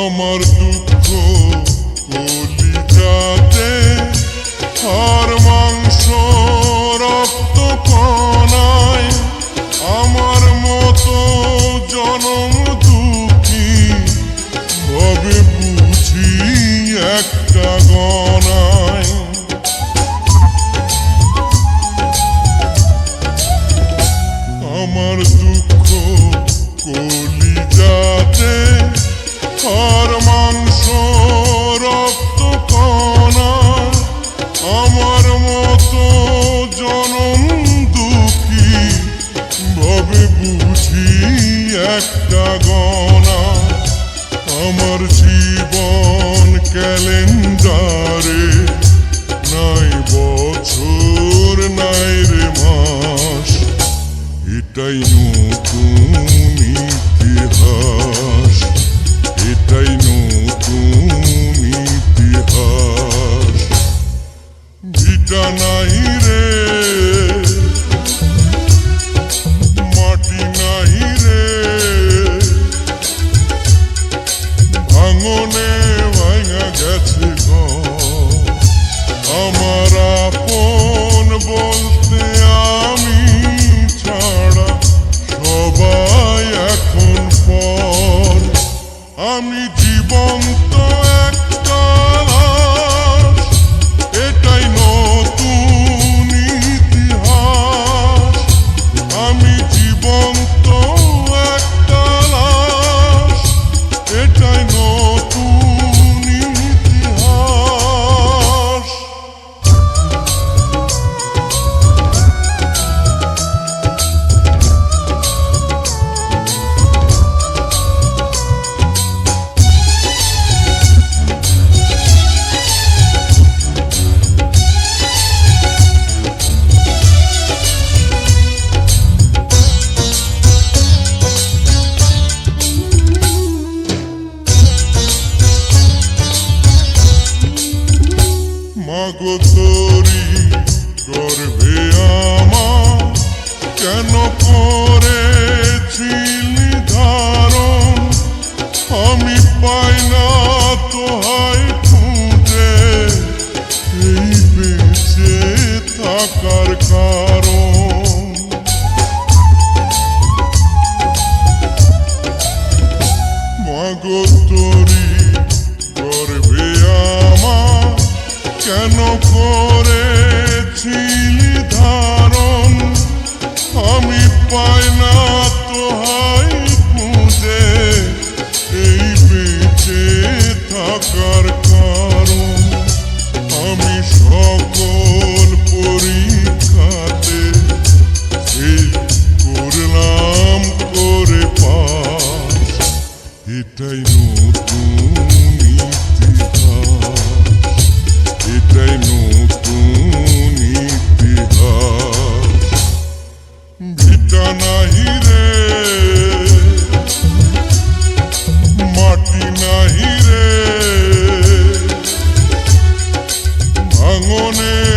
আমার দুঃখ কলিজাতে হাড় মাংস রক্ত কণায় আমার মতো জনম দুঃখী ভাবে বুঝি একটা গণায়। আমার দুঃখ কলিজাতে হাড় মাংস রক্ত কণায় আমার মতো জনম দুঃখী ভাবে বুঝি একটা গণা। আমার জীবন ক্যালেন্ডারে নাই বছর নাই রে মাস, এটাই নতুন ইতিহাস, এটাই নতুন ইতিহাস। ভিটা নাই রে মাটি নাই রে, ভাঙনে ভাঙা গেছে ঘর। আমার আপন বলতে আমি ছাড়া সবাই এখন পর। আমি জীবন্ত একটা লাশ, এটাই নতুন ইতিহাস। আমি জীবন্ত একটা লাশ, এটাই নতুন ইতিহাস। মাগো তোরি গর্ভে আমার কেন করেছিলি ধারণ, আমি পাই না তোহাই খুঁজে এই বেঁচে থাকার কারণ। মাগো তোরি গর্ভে আমার কেন করেছিলি ধারণ, আমি পাই না তোহাই খুঁজে এই বেঁচে থাকার কারণ। আমি সকল পরীক্ষাতে এই করলাম করে পাস, এটাই নতুন ইতিহাস, এটাই নতুন ভাঙনের